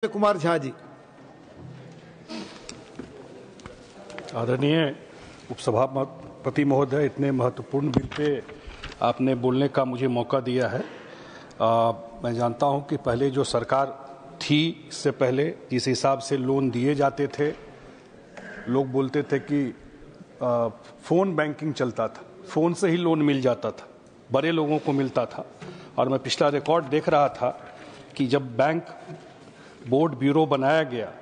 कुमार झा जी। आदरणीय उपसभापति महोदय, इतने महत्वपूर्ण बिल पे आपने बोलने का मुझे मौका दिया है। मैं जानता हूं कि पहले जो सरकार थी, इससे पहले जिस हिसाब से लोन दिए जाते थे, लोग बोलते थे कि फ़ोन बैंकिंग चलता था, फ़ोन से ही लोन मिल जाता था, बड़े लोगों को मिलता था। और मैं पिछला रिकॉर्ड देख रहा था कि जब बैंक बोर्ड ब्यूरो बनाया गया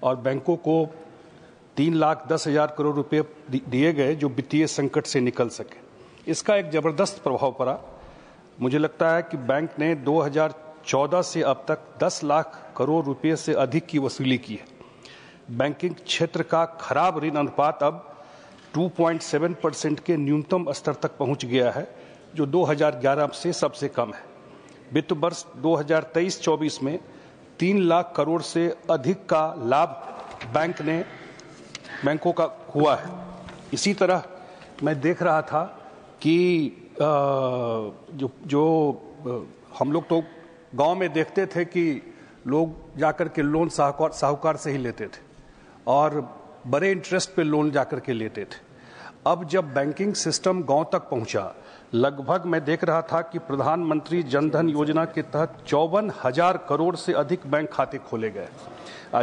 और बैंकों को 3,10,000 करोड़ रुपए दिए गए जो वित्तीय संकट से निकल सके, इसका एक जबरदस्त प्रभाव पड़ा। मुझे लगता है कि बैंक ने 2014 से अब तक 10 लाख करोड़ रुपए से अधिक की वसूली की है। बैंकिंग क्षेत्र का खराब ऋण अनुपात अब 2.7% के न्यूनतम स्तर तक पहुंच गया है, जो 2011 से सबसे कम है। वित्त वर्ष 2023-24 में 3 लाख करोड़ से अधिक का लाभ बैंकों का हुआ है। इसी तरह मैं देख रहा था कि हम लोग तो गांव में देखते थे कि लोग जाकर के लोन साहूकार से ही लेते थे और बड़े इंटरेस्ट पे लोन जाकर के लेते थे। अब जब बैंकिंग सिस्टम गांव तक पहुंचा, लगभग मैं देख रहा था कि प्रधानमंत्री जनधन योजना के तहत 54,000 करोड़ से अधिक बैंक खाते खोले गए,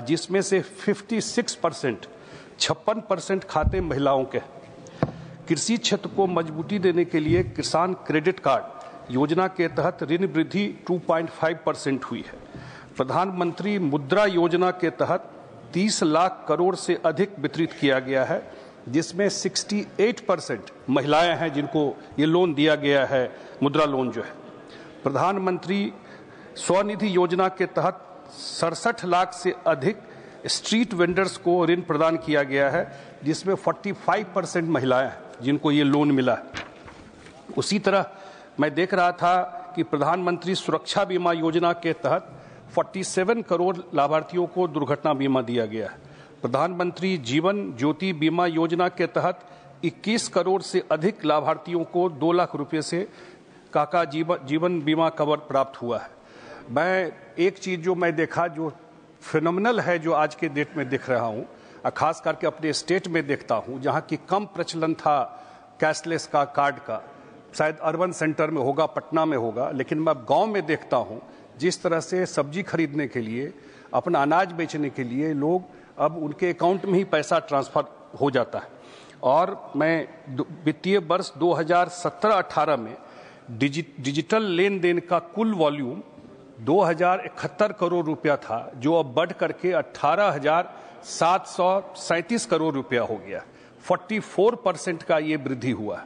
जिसमें से 56% खाते महिलाओं के। कृषि क्षेत्र को मजबूती देने के लिए किसान क्रेडिट कार्ड योजना के तहत ऋण वृद्धि 2.5% हुई है। प्रधानमंत्री मुद्रा योजना के तहत 30 लाख करोड़ से अधिक वितरित किया गया है, जिसमें 68% महिलाएं हैं जिनको ये लोन दिया गया है, मुद्रा लोन जो है। प्रधानमंत्री स्वनिधि योजना के तहत 67 लाख से अधिक स्ट्रीट वेंडर्स को ऋण प्रदान किया गया है, जिसमें 45% महिलाएं हैं जिनको ये लोन मिला है। उसी तरह मैं देख रहा था कि प्रधानमंत्री सुरक्षा बीमा योजना के तहत 47 करोड़ लाभार्थियों को दुर्घटना बीमा दिया गया है। प्रधानमंत्री जीवन ज्योति बीमा योजना के तहत 21 करोड़ से अधिक लाभार्थियों को 2 लाख रुपए से काका जीवन बीमा कवर प्राप्त हुआ है। मैं एक चीज जो मैं देखा, जो फिनोमिनल है, जो आज के डेट में दिख रहा हूं, खास करके अपने स्टेट में देखता हूं, जहां की कम प्रचलन था कैशलेस का, कार्ड का, शायद अर्बन सेंटर में होगा, पटना में होगा, लेकिन मैं गांव में देखता हूं जिस तरह से सब्जी खरीदने के लिए, अपना अनाज बेचने के लिए लोग अब उनके अकाउंट में ही पैसा ट्रांसफर हो जाता है। और मैं वित्तीय वर्ष 2017-18 में डिजिटल लेन देन का कुल वॉल्यूम 2,071 करोड़ रुपया था, जो अब बढ़ करके 18,737 करोड़ रुपया हो गया। 44% का ये वृद्धि हुआ।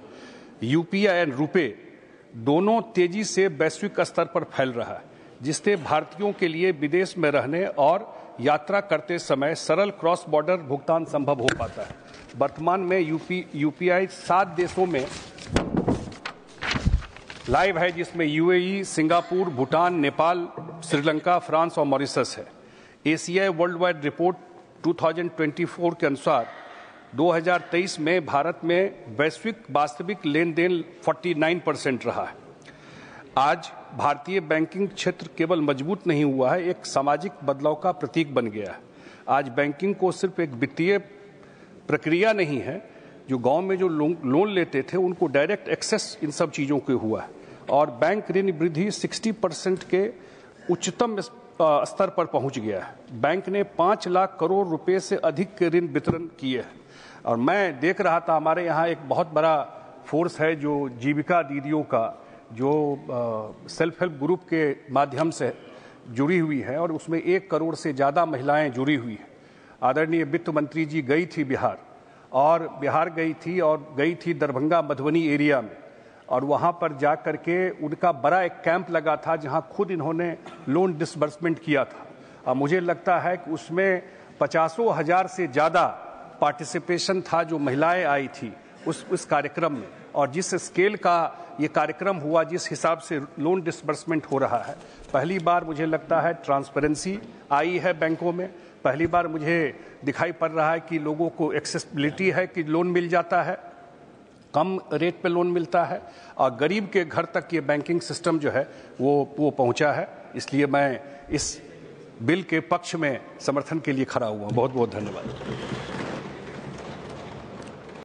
यूपीआई एंड रुपे दोनों तेजी से वैश्विक स्तर पर फैल रहा है, जिससे भारतीयों के लिए विदेश में रहने और यात्रा करते समय सरल क्रॉस बॉर्डर भुगतान संभव हो पाता है। वर्तमान में यूपीआई 7 देशों में लाइव है, जिसमें UAE, Singapore, Bhutan, Nepal, Sri Lanka, France और मॉरिशस है। एशियाई वर्ल्ड वाइड रिपोर्ट 2024 के अनुसार 2023 में भारत में वैश्विक वास्तविक लेन देन 49% रहा है। आज भारतीय बैंकिंग क्षेत्र केवल मजबूत नहीं हुआ है, एक सामाजिक बदलाव का प्रतीक बन गया है। आज बैंकिंग को सिर्फ एक वित्तीय प्रक्रिया नहीं है, जो गांव में जो लोन लेते थे उनको डायरेक्ट एक्सेस इन सब चीज़ों के हुआ है। और बैंक ऋण वृद्धि 60% के उच्चतम स्तर पर पहुंच गया है। बैंक ने 5 लाख करोड़ रुपए से अधिक के ऋण वितरण किए हैं। और मैं देख रहा था, हमारे यहाँ एक बहुत बड़ा फोर्स है जो जीविका दीदियों का, जो सेल्फ हेल्प ग्रुप के माध्यम से जुड़ी हुई है, और उसमें 1 करोड़ से ज़्यादा महिलाएं जुड़ी हुई हैं। आदरणीय वित्त मंत्री जी गई थी बिहार गई थी दरभंगा मधुबनी एरिया में, और वहाँ पर जा करके उनका बड़ा एक कैंप लगा था, जहाँ खुद इन्होंने लोन डिसबर्समेंट किया था। और मुझे लगता है कि उसमें 50,000 से ज़्यादा पार्टिसिपेशन था, जो महिलाएं आई थी उस कार्यक्रम में। और जिस स्केल का ये कार्यक्रम हुआ, जिस हिसाब से लोन डिसबर्समेंट हो रहा है, पहली बार मुझे लगता है ट्रांसपेरेंसी आई है बैंकों में। पहली बार मुझे दिखाई पड़ रहा है कि लोगों को एक्सेसिबिलिटी है, कि लोन मिल जाता है, कम रेट पे लोन मिलता है, और गरीब के घर तक ये बैंकिंग सिस्टम जो है वो पहुंचा है। इसलिए मैं इस बिल के पक्ष में समर्थन के लिए खड़ा हुआ हूं। बहुत बहुत धन्यवाद।